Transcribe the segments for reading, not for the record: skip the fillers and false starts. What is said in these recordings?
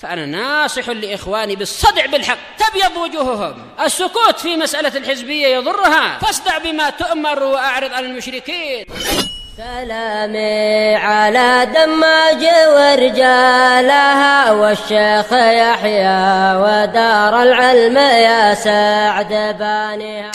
فأنا ناصح لإخواني بالصدع بالحق تبيض وجوههم. السكوت في مسألة الحزبية يضرها، فاصدع بما تؤمر وأعرض عن المشركين. سلامي على دماج ورجالها والشيخ يحيى ودار العلم يا سعد بانيها.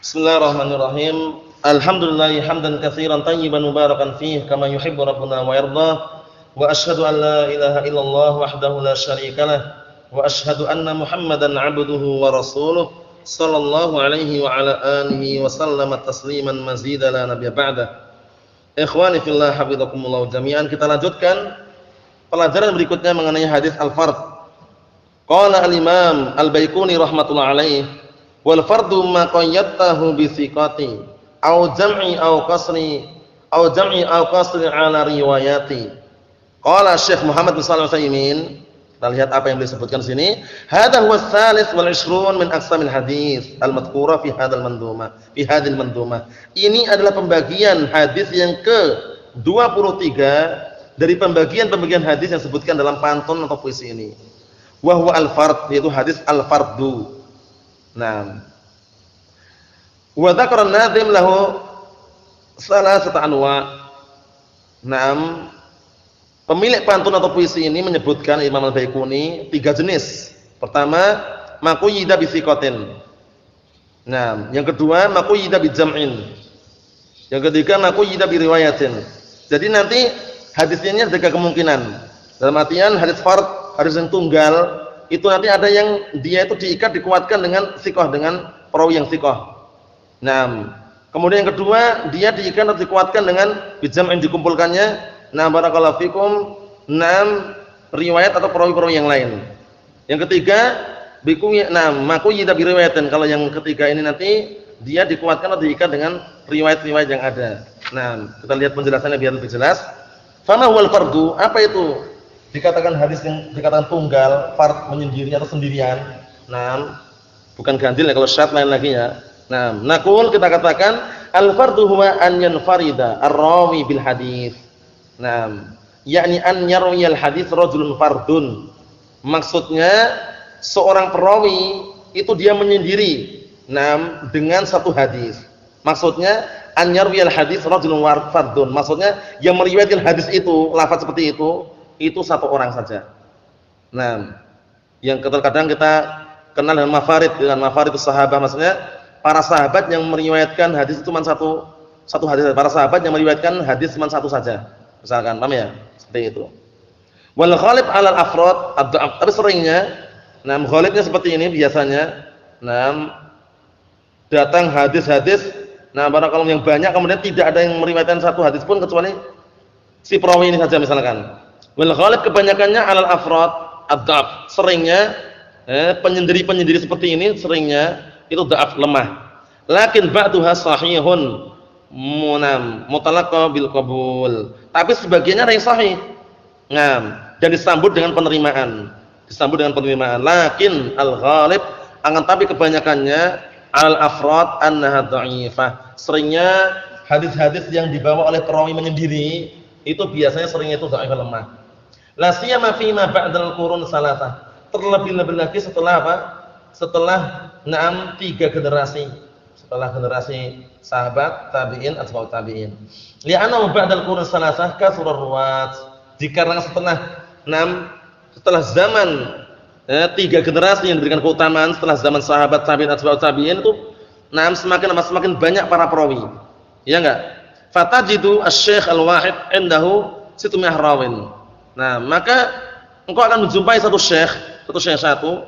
Bismillahirrahmanirrahim. Alhamdulillah hamdan katsiran tayyiban mubarakan fihi kama yuhibbu rabbuna wa yardah. Wa asyhadu an la ilaha illallah wahdahu la syarikalah wa asyhadu anna Muhammadan 'abduhu wa rasuluh sallallahu alaihi wa ala alihi wa sallama tasliman mazida la nabiyya ba'da. Ikhwani fillah hafizakumullah jami'an, kita lanjutkan pelajaran berikutnya mengenai hadis al-fard. Qala al-Imam Al-Baiquni rahimatullah alaihi wal fardu ma qayyatahu bi thiqati au jam'i au qasri ala riwayati. Qala Syekh Muhammad bin Shalih Al-Utsaimin, kita lihat apa yang beliau sebutkan di sini. Hadza huwa ats-tsalits wal 20 min aqsamil hadits al-madhkura fi hadzal mandhumah. Ini adalah pembagian hadis yang ke-23 dari pembagian-pembagian hadis yang disebutkan dalam pantun atau puisi ini. Wa huwa al-fard, yaitu hadis al-fardu. Nah, wa dzakara an-nadhim lahu salasata anwa'. Naam, pemilik pantun atau puisi ini menyebutkan Imam Al-Baiquni 3 jenis. Pertama, maqayyida bi thiqatin. Nah, yang kedua maqayyida bi jam'in. Yang ketiga maqayyida bi riwayatin. Jadi nanti hadisnya ada 3 kemungkinan. Dalam artian hadis fard, hadis yang tunggal, itu nanti ada yang dia itu diikat dikuatkan dengan thiqah, dengan perawi yang thiqah. Nah, kemudian yang kedua dia diikat atau dikuatkan dengan bi jam'in, dikumpulkannya. Nah, barakallahu fikum, 6 riwayat atau perawi-perawi yang lain. Yang ketiga, maqayyida bi riwayatin. Kalau yang ketiga ini nanti dia dikuatkan atau diikat dengan riwayat-riwayat yang ada. Nah, kita lihat penjelasannya biar lebih jelas. Fama huwal fardu, apa itu? Dikatakan hadis yang dikatakan tunggal, fard menyendiri atau sendirian. Nah, bukan ganjil ya, kalau syad lain lagi ya. Nah, naqul, kita katakan al-fardu huwa an yanfarida ar-rawi bil hadis. Nah, yakni an yarwiyal hadis rajulun fardun. Maksudnya seorang perawi itu dia menyendiri dengan satu hadis. Maksudnya an yarwiyal hadis rajulun fardun. Maksudnya yang meriwayatkan hadis itu, lafaz seperti itu satu orang saja. Nah, yang terkadang kita kenal dengan mafaridus sahabah, maksudnya para sahabat yang meriwayatkan hadis itu cuma satu hadis. Para sahabat yang meriwayatkan hadis cuma satu saja. Misalkan, paham ya? Seperti itu. Wal ghalib 'alal afrad ad-dha'af. Tapi seringnya, ghalibnya seperti ini biasanya. Datang hadis-hadis, barakallahu yang banyak, kemudian tidak ada yang meriwayatkan satu hadis pun kecuali si perawi ini saja misalkan. Wal ghalib kebanyakannya 'alal afrad ad-dha'af. Seringnya penyendiri-penyendiri seperti ini seringnya itu dha'af, lemah. Lakin ba'duha sahihun mutalaqqa bil qabul. Tapi sebagiannya ada yang sahih. Dan disambut dengan penerimaan. Lakin al-ghalib, akan tapi kebanyakannya al-afrad annaha dha'ifah. Seringnya hadis-hadis yang dibawa oleh perawi menyendiri itu biasanya seringnya itu dha'if, lemah. La siyama fi ma ba'dal qurun salasah. Terlebih-lebih lagi setelah apa? Setelah 3 generasi. Setelah generasi sahabat, tabi'in, atba'ut tabi'in. Li'annahu ba'dal qurun salasah katsura ruwat. Dikarenakan setelah zaman 3 generasi yang diberikan keutamaan setelah zaman sahabat, tabi'in, atba'ut tabi'in itu semakin banyak para perawi. Ya enggak? Fatajidu asy-syekh al-wahid indahu situmiyah rawin. Nah, maka engkau akan menjumpai satu syekh satu.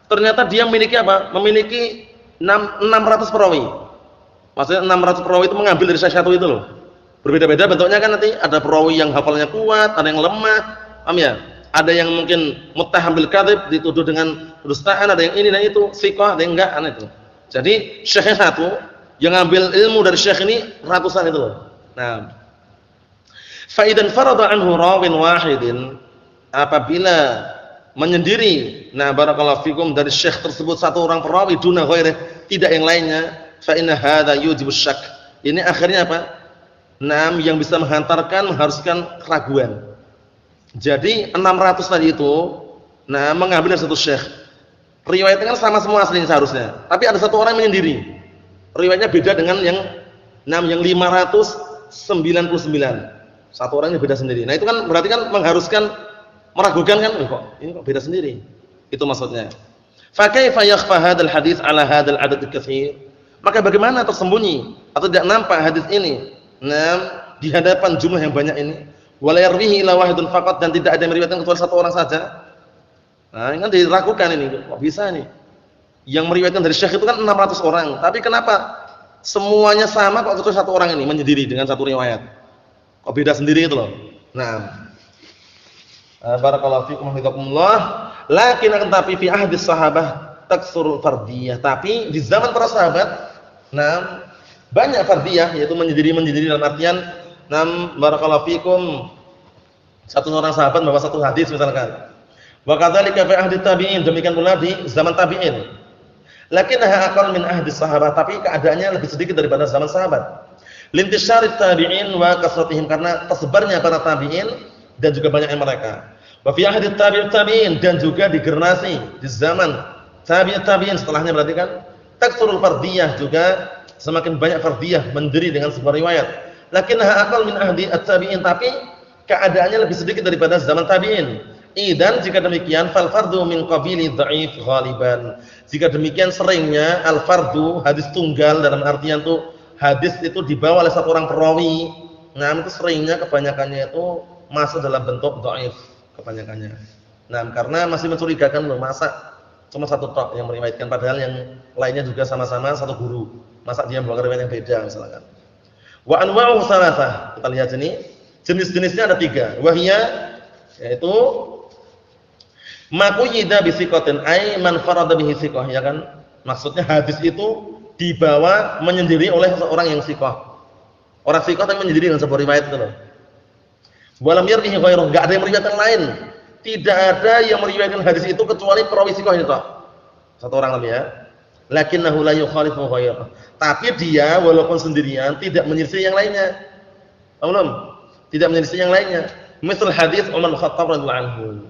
Ternyata dia memiliki apa? Memiliki 600 perawi. Maksudnya 600 perawi itu mengambil dari syekh satu itu loh. Berbeda-beda bentuknya kan, nanti ada perawi yang hafalnya kuat, ada yang lemah, paham ya? Ada yang mungkin muttaham bil kadzib, dituduh dengan kedustaan, ada yang ini dan itu, thiqah, ada yang enggak, itu. Jadi syekhnya satu, yang ngambil ilmu dari syekh ini ratusan itu loh. Nah, fa idan farada anhu rawin wahidin, apabila menyendiri, barakallahu fikum, dari syekh tersebut satu orang perawi duna ghairih, tidak yang lainnya, fa inna hadza yujibus syak. Ini akhirnya apa? Yang bisa menghantarkan, mengharuskan keraguan. Jadi 600 tadi itu mengambil dari satu syekh. Riwayatnya kan sama semua aslinya seharusnya. Tapi ada satu orang yang menyendiri. Riwayatnya beda dengan yang 599. Satu orangnya beda sendiri. Nah, itu kan berarti kan mengharuskan meragukan kan? Ini kok beda sendiri. Itu maksudnya. Fa kaifa yakhfa hadzal hadits ala hadzal adad katsir? Maka bagaimana tersembunyi atau tidak nampak hadis ini? Di hadapan jumlah yang banyak ini. Wala yarwihi ila wahidun faqat, dan tidak ada yang meriwayatkan kecuali satu orang saja. Nah, ini kan diragukan ini. Kok bisa nih? Yang meriwayatkan dari syekh itu kan 600 orang. Tapi kenapa semuanya sama kok kecuali satu orang ini menyendiri dengan satu riwayat? Kok beda sendiri itu loh. Nah, barakallahu fikum hafizakumullah. Lakin akan tapi fi ahdis sahabah taksurul fardiyah. Tapi di zaman para sahabat, banyak fardiyah, yaitu menyendiri dalam artian barakallahu fikum, satu orang sahabat membawa satu hadis misalkan. Wa kadzalika fi ahdi tabi'in, demikian pula di zaman tabi'in. Lakinnaha aqall min ahdi sahabat, tapi keadaannya lebih sedikit daripada zaman sahabat. Lintisyarit tabi'in wa kasratihim, karena tersebarnya para tabi'in dan juga banyaknya mereka. Wa fi ahdi tabi'in, dan juga di generasi di zaman tabi'in setelahnya berarti kan taksurul fardiyah, juga semakin banyak fardiyah mendiri dengan sebuah riwayat. Lakinnaha aqall min ahdi at-tabi'in, tapi keadaannya lebih sedikit daripada zaman tabi'in. Idan jika demikian fal fardu min qabili dhaif ghaliban. Jika demikian seringnya al fardu, hadis tunggal, dalam artian tuh hadis itu dibawa oleh satu orang perawi. Itu seringnya kebanyakannya itu masuk dalam bentuk dhaif kebanyakannya. Karena masih mencurigakan loh, masa cuma satu tok yang meriwayatkan padahal yang lainnya juga sama-sama satu guru. Masa dia membawa riwayat yang beda misalkan. Wa anwa'u salasah. Kita lihat sini, jenis-jenisnya ada 3. Wahia, yaitu maquyida bi siqatin ay man farada bihi siqah, ya kan? Maksudnya hadis itu dibawa menyendiri oleh seorang yang siqah. Orang siqah tapi menyendiri dengan sebuah riwayat itu loh. Walam yarwihi ghairuh, enggak ada yang meriwayatkan lain. Tidak ada yang meriwayatkan hadis itu kecuali perawi siqah itu toh. Satu orang lebih ya. Lakinnahu la yukhalifu ghairuh. Tapi dia walaupun sendirian tidak menyelisih yang lainnya. Belum? Tidak menyelisih yang lainnya. Misal hadis Umar bin Khattab radhiyallahu anhu.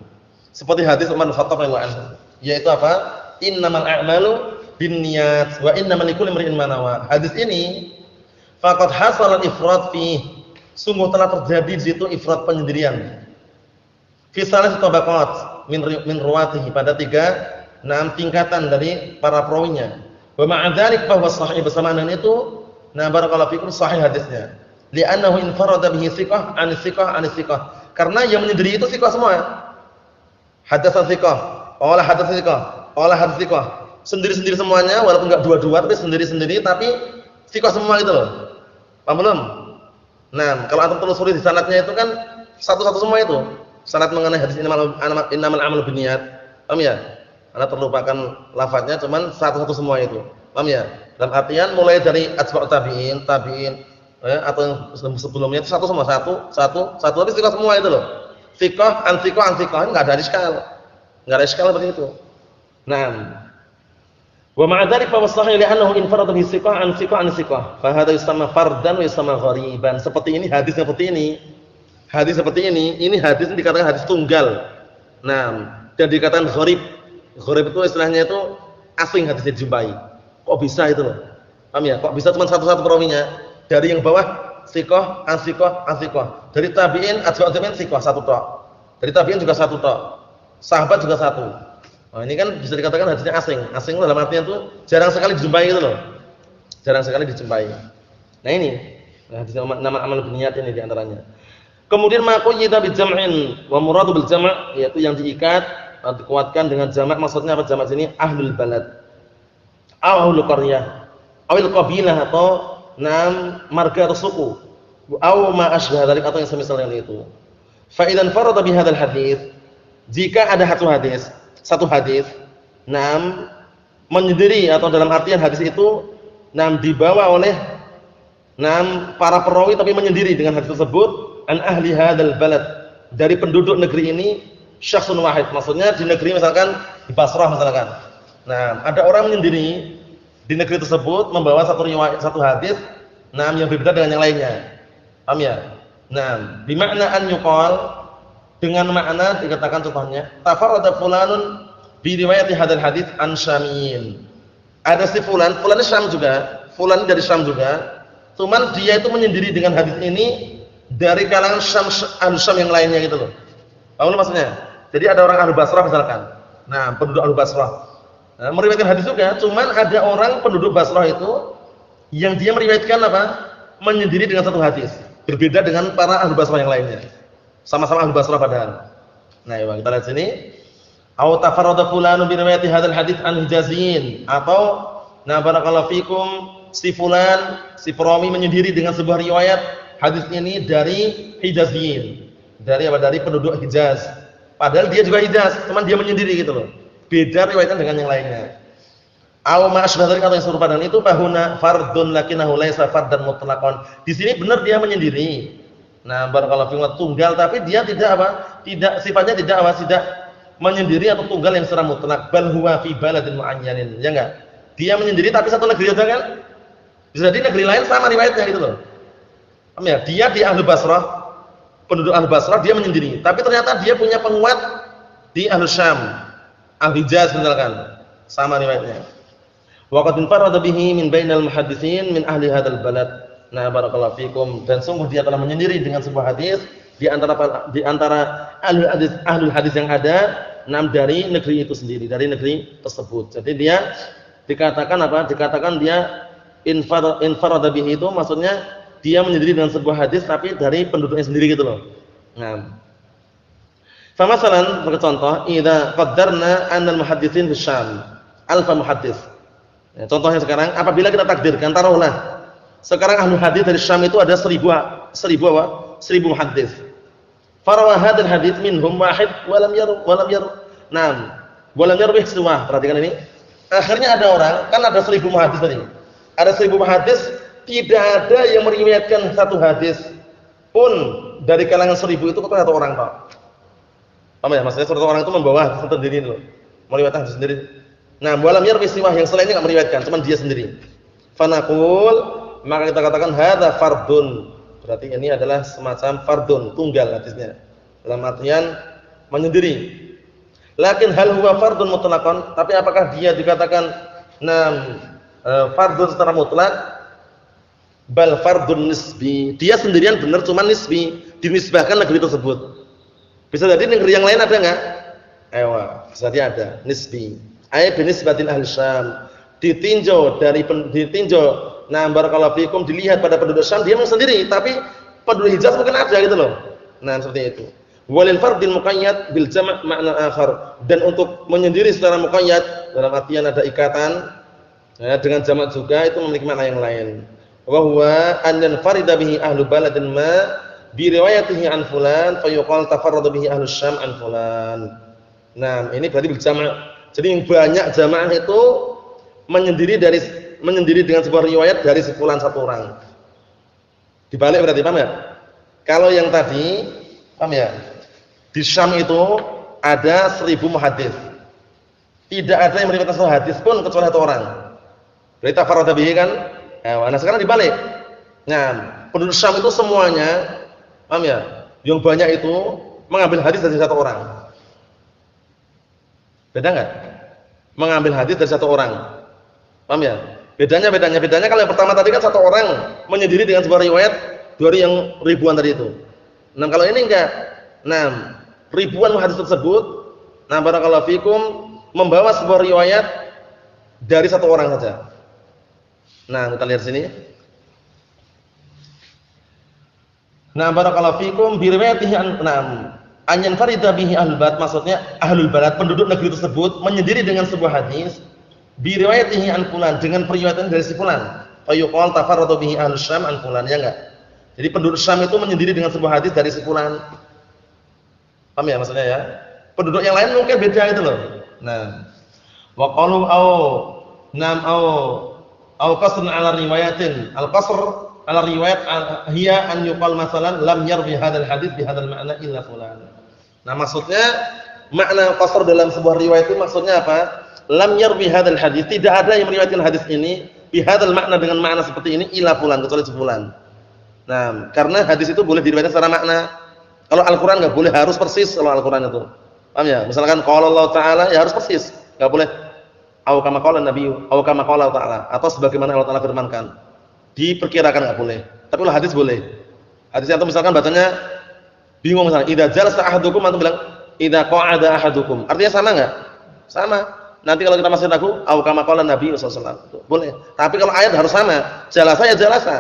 Seperti hadis Umar bin Khattab radhiyallahu anhu, yaitu apa? Innamal a'malu binniyat wa innamal likulli imrin ma nawa. Hadis ini faqad hasala al-ifrad fi, sungguh telah terjadi di situ ifrad, penyendirian. Fi salasati tabaqat min ruwatihi, pada 3 tingkatan dari para perawinya. Wa ma'a dzalik fa huwa sahih, bersamaan dengan itu barakallahu fikum sahih hadisnya. Li'annahu infarada bihi thiqah an thiqah, karena yang menyendiri itu thiqah semua. Hadatsan thiqah, qala hadatsan thiqah, qala hadatsan thiqah. Sendiri-sendiri semuanya, walaupun enggak dua-dua tapi sendiri-sendiri, tapi thiqah semua itu loh. Paham belum? Kalau antum telusuri di sanadnya itu kan satu-satu semua itu. Sanad mengenai hadis innamal a'malu binniyat. Paham ya? Anda terlupakan lafadznya, cuman satu-satu semua itu. Paham ya? Dalam artian mulai dari atba'ut tabi'in, atau yang sebelumnya itu satu semua, satu tapi thiqah semua itu loh. Thiqah an thiqah enggak ada iskal. Enggak ada iskal begitu. Wa ma'a dzalik fa wasahih li'annahu infarada bi thiqah an thiqah. Fa hadha yusamma fardan wa yusamma ghariban. Seperti ini hadis seperti ini. Hadis seperti ini hadis yang dikatakan hadis tunggal. Dan dikatakan gharib. Gharib itu istilahnya itu asing hadisnya dijumpai. Kok bisa itu loh? Paham ya? Kok bisa cuma satu-satu perawinya? Dari yang bawah thiqah an thiqah. Dari tabi'in atba'ut tabi'in thiqah satu tok. Dari tabi'in juga satu tok. Sahabat juga satu. Nah, ini kan bisa dikatakan hadisnya asing. Asing dalam artian itu jarang sekali dijumpai itu loh. Jarang sekali dijumpai. Nah ini, hadis nama amal binniyat ini di antaranya. Kemudian maquyida bi jam'in wa muradu bil jam', yaitu yang diikat, dikuatkan dengan jamak. Maksudnya apa jamak sini? Ahlul balad. Ahlul qaryah. Awil qabilah, atau marga atau suku, atau ma asbah dzalik, atau yang semisal dengan itu. Fa idzan farada bi hadzal hadits, jika ada satu hadis menyendiri, atau dalam artian hadis itu dibawa oleh para perawi tapi menyendiri dengan hadis tersebut, an ahli hadzal balad, dari penduduk negeri ini, syakhsun wahid, maksudnya di negeri misalkan di Basrah misalkan. Ada orang menyendiri di negeri tersebut membawa satu hadis yang berbeda dengan yang lainnya. Paham ya? Bimakna an yuqal, dengan makna dikatakan contohnya tafarrada fulanun bi riwayati hadzal hadits an Syamiyyin. Ada si fulan ini Syam juga, fulan dari Syam juga. Cuman dia itu menyendiri dengan hadis ini dari kalangan Syam yang lainnya gitu loh. Paham maksudnya? Jadi ada orang Ahlu Basrah misalkan. Nah, penduduk Ahlu Basrah. Nah, meriwayatkan hadis juga, cuman ada orang penduduk Basrah itu yang dia meriwayatkan apa? Menyendiri dengan satu hadis. Berbeda dengan para Ahlu Basrah yang lainnya. Sama-sama Ahlu Basrah padahal. Nah, ya, kita lihat sini. Au tafarrada fulanu bi riwayati hadzal hadits an Hijaziyyin, atau na barakallahu fikum si fulan, si perawi menyendiri dengan sebuah riwayat hadis ini dari Hijaziyyin. Dari apa? Dari penduduk Hijaz. Padahal dia juga Hijaz, cuman dia menyendiri gitu loh. Beda riwayatnya dengan yang lainnya. Au ma asbah dzalika, atau yang serupa dengan itu bahuna fardun lakinahu laisa fardan mutlaqan. Di sini benar dia menyendiri. Nah, barakallahu fikum tunggal, tapi dia tidak apa? Tidak, sifatnya tidak apa? Tidak menyendiri atau tunggal yang secara mutlak. Bal huwa fi baladin muayyanin. Ya enggak? Dia menyendiri tapi satu negeri aja kan? Bisa di negeri lain sama riwayatnya gitu loh. Paham ya? Dia di Ahlu Basrah, penduduk Ahlu Basrah, dia menyendiri. Tapi ternyata dia punya penguat di Ahlu Syam, Ahlu Hijaz misalkan. Sama riwayatnya. Wa qad infarada bihi min bainal muhadditsin min ahli hadzal balad. Nah, barakallahu fikum, dan sungguh dia telah menyendiri dengan sebuah hadis di antara ahlul hadis yang ada dari negeri itu sendiri, dari negeri tersebut. Jadi dia dikatakan apa? Dikatakan dia infarada bihi, itu maksudnya dia menyendiri dengan sebuah hadis tapi dari penduduknya sendiri gitu loh. Nah, sama masalan sebagai contoh, idza qaddarna anna al-muhadditsin fi Syam alfa muhaddits. Ya, contohnya sekarang apabila kita takdirkan, taruhlah sekarang ahli hadis dari Syam itu ada 1000 muhaddits. Farawa hadzal hadits minhum wahid walam yarwih siwah. Perhatikan ini. Akhirnya ada orang, kan ada 1000 muhaddits tadi. Ada 1000 muhaddits, tidak ada yang meriwayatkan satu hadis pun dari kalangan 1000 itu kecuali satu orang, Pak. Paham ya? Maksudnya satu orang itu membawa sendiri loh. Meriwayatkan sendiri. Nah, walam yarwih siwah, yang selainnya enggak meriwayatkan, cuma dia sendiri. Fanaqul, maka kita katakan hadza fardun. Berarti ini adalah semacam fardun, tunggal hadisnya. Dalam artian menyendiri. Lakin hal huwa fardun mutlaqan, tapi apakah dia dikatakan fardun secara mutlak? Bal fardun nisbi. Dia sendirian benar, cuma nisbi, dinisbahkan negeri tersebut. Bisa jadi negeri yang lain ada enggak? Bisa jadi ada, nisbi. Ai binisbatin ahli Syam. Ditinjau barakallahu fikum, dilihat pada penduduk Syam dia memang sendiri, tapi penduduk Hijaz mungkin ada gitu loh. Nah, seperti itu. Walil fardil muqayyad bil jama' makna akhar, dan untuk menyendiri secara muqayyad dalam artian ada ikatan ya, dengan jamak juga itu memiliki makna yang lain. Wa huwa an yanfarida bihi ahlu baladin ma bi riwayatihi an fulan fa yuqal tafarrada bihi ahlu Syam an fulan. Nah, ini berarti bil jama'. Jadi yang banyak jamaah itu menyendiri dengan sebuah riwayat dari sepulan satu orang. Dibalik berarti, paham ya? Kalau yang tadi, paham ya? Di Syam itu ada 1000 muhaddits. Tidak ada yang meriwayatkan satu hadis pun kecuali satu orang. Berarti tafarrada bihi kan? Nah, sekarang dibalik. Nah, penduduk Syam itu semuanya, paham ya? Yang banyak itu mengambil hadis dari satu orang. Beda enggak? Mengambil hadis dari satu orang. Paham ya? Bedanya kalau yang pertama tadi kan satu orang menyendiri dengan sebuah riwayat dari yang ribuan tadi itu. Nah, kalau ini enggak. Nah, ribuan hadis tersebut, nah barakallahu fikum, membawa sebuah riwayat dari satu orang saja. Nah, kita lihat sini. Nah, barakallahu fikum bi riwayatihi an yanfarida bihi ahlul balad, maksudnya ahlul balad, penduduk negeri tersebut menyendiri dengan sebuah hadis bi riwayatihi an fulan, dengan periwayatan dari si fulan. Fa yuqal tafarrada bihi ahlus Syam an fulan, ya enggak? Jadi penduduk Syam itu menyendiri dengan sebuah hadis dari si fulan. Paham ya maksudnya ya? Penduduk yang lain mungkin beda gitu loh. Nah, wa qalu au qasrun ala riwayatin. Al-qasr ala riwayat hiya an yuqal masalan lam yarwi hadzal hadits bi hadzal ma'na illa fulan. Nah, maksudnya makna qasr dalam sebuah riwayat itu maksudnya apa? Lam yarwi hadzal hadits, tidak ada yang meriwayatkan hadis ini bi hadzal makna, dengan makna seperti ini illa fulan, kecuali sefulan. Nah, karena hadis itu boleh diriwayatkan secara makna. Kalau Al-Qur'an enggak boleh harus persis kalau Al-Qur'an itu. Paham ya? Misalkan qala Allah Ta'ala ya harus persis, enggak boleh au kama qala Nabi, au kama qala Ta'ala atau sebagaimana Allah Ta'ala firmankan. Diperkirakan enggak boleh. Tapi kalau hadis boleh. Hadisnya itu misalkan bacanya bingung misalnya, idza jalasa ahadukum antum bilang idza qa'ada ahadukum. Artinya sama enggak? Sama. Nanti kalau kita masih ragu, au kama qala Nabi sallallahu alaihi wasallam. Boleh. Tapi kalau ayat harus sama. Jalasa ya jalasa.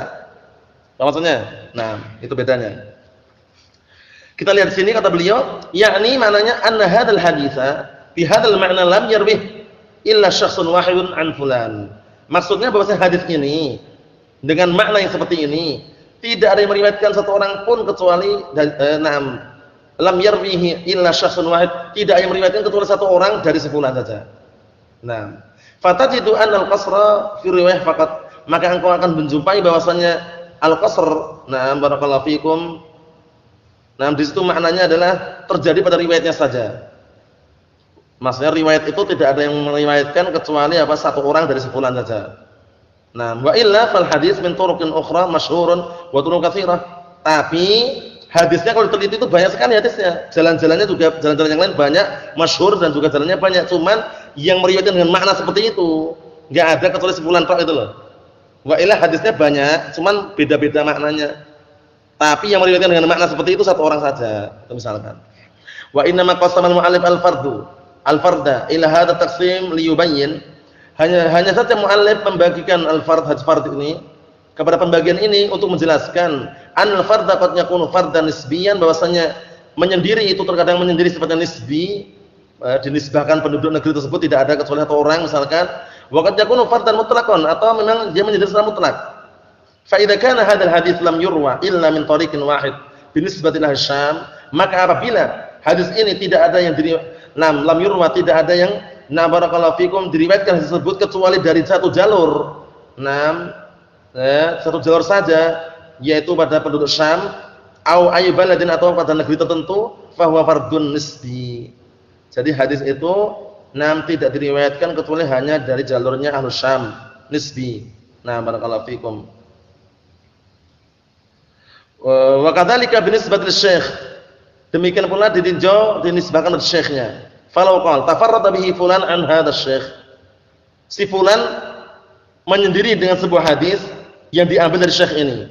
Apa maksudnya? Nah, itu bedanya. Kita lihat sini kata beliau, yakni maknanya anna hadzal haditsa bi hadzal ma'na lam yarwih illa syakhsun wahidun an fulan. Maksudnya bahwasanya hadis ini dengan makna yang seperti ini tidak ada yang meriwayatkan satu orang pun kecuali lam yarwihi illa syakhsun wahid, tidak yang meriwayatkan kecuali satu orang dari sefulan saja. Nah, fatajidu annal qasra fi riwayah faqat, maka engkau akan menjumpai bahwasanya al-qasr, barakallahu fikum. Nah, di situ maknanya adalah terjadi pada riwayatnya saja. Maksudnya riwayat itu tidak ada yang meriwayatkan kecuali satu orang dari sefulan saja. Nah, wa illa fal hadis min turuqin ukhra masyhurun wa turuq katsirah. Tapi hadisnya kalau diteliti itu banyak sekali hadisnya. Jalan-jalannya juga jalan-jalan yang lain banyak, masyhur dan juga jalannya banyak. Cuman yang meriwayatkan dengan makna seperti itu enggak ada kecuali sefulan tok itu loh. Wa illa hadisnya banyak, cuman beda-beda maknanya. Tapi yang meriwayatkan dengan makna seperti itu satu orang saja, misalkan. Wa inna ma qasama al-mu'allif al-farda ila hadha taqsim liyubayyin. Hanya saja mu'allif membagikan al-fard ini kepada pembagian ini untuk menjelaskan al-farda qad yakunu fardan nisbiyan, bahwasanya menyendiri itu terkadang menyendiri sifatnya nisbi, dinisbahkan penduduk negeri tersebut tidak ada kecuali satu orang misalkan. Wa qad yakunu fardan mutlaqan, atau memang dia menyendiri secara mutlak. Fa idza kana hadzal hadits lam yurwa illa min tariqin wahid binisbati ila Syam, maka apabila hadis ini tidak ada yang lam yurwa, tidak ada yang barakallahu fikum diriwayatkan tersebut kecuali dari satu jalur. Satu jalur saja, yaitu pada penduduk Syam au ay baladin, atau pada negeri tertentu, fa huwa fardun nisbi. Jadi hadis itu tidak diriwayatkan kecuali hanya dari jalurnya Ahlus Syam, nisbi. Barakallahu fikum. Wa kadzalika binisbatil syekh, demikian pula ditinjau dinisbahkan oleh syekhnya. Falau qala tafarrada bihi fulan an hadzal syekh, si fulan menyendiri dengan sebuah hadis yang diambil dari syekh ini.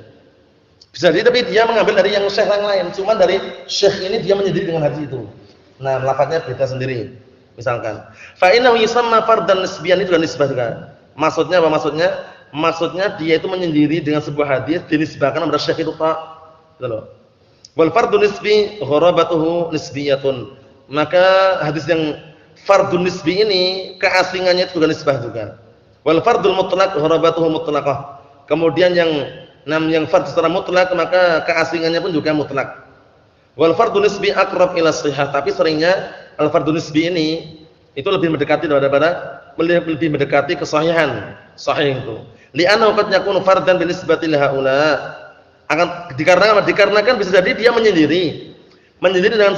Bisa jadi tapi dia mengambil dari yang syekh yang lain, cuma dari syekh ini dia menyendiri dengan hadis itu. Lafadznya beda sendiri. Misalkan fa innahu yusamma fardan nisbiyan, itu nisbah juga. Maksudnya apa maksudnya? Maksudnya dia itu menyendiri dengan sebuah hadis dinisbahkan kepada syekh itu tak. Gitu loh. Wal fardun nisbi gharabatuhu nisbiyatun. Maka hadis yang fardun nisbi ini keasingannya itu juga nisbah juga. Wal fardul mutlaq gharabatuhu mutlaqah. Kemudian yang fard secara mutlak maka keasingannya pun juga mutlak. Wal fardun nisbi aqrab ila shihah, tapi seringnya al fardun nisbi ini itu lebih mendekati lebih mendekati kesahihan. Sahih itu. Li'annahu qad yakunu fardan binisbati li haula. Dikarenakan bisa jadi dia menyendiri dengan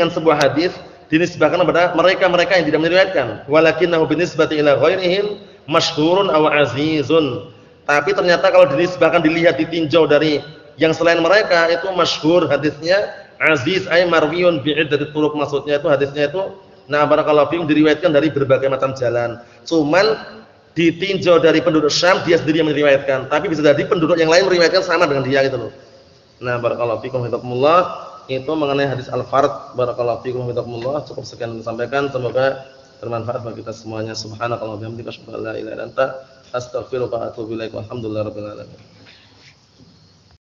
sebuah hadis, dinisbahkan kepada mereka yang tidak meriwayatkan. Walakinnahu binisbati ila ghairihim masyhurun aw azizun. Tapi ternyata kalau dinisbahkan, dilihat, ditinjau dari yang selain mereka itu masyhur hadisnya, aziz ay marwiyun bi'iddati turuq, maksudnya itu hadisnya itu barakallahu fiikum diriwayatkan dari berbagai macam jalan. Cuman ditinjau dari penduduk Syam, dia sendiri yang meriwayatkan, tapi bisa jadi penduduk yang lain meriwayatkan sama dengan dia gitu loh. Barakallahu fiikum hidakumullah. Itu mengenai hadis al-fard. Barakallahu fiikum hidakumullah. Cukup sekian disampaikan, semoga bermanfaat bagi kita semuanya. Subhanakallahumma wa bihamdika asyhadu an la ilaha illa anta astaghfiruka wa atubu ilaik. Walhamdulillahirabbil alamin.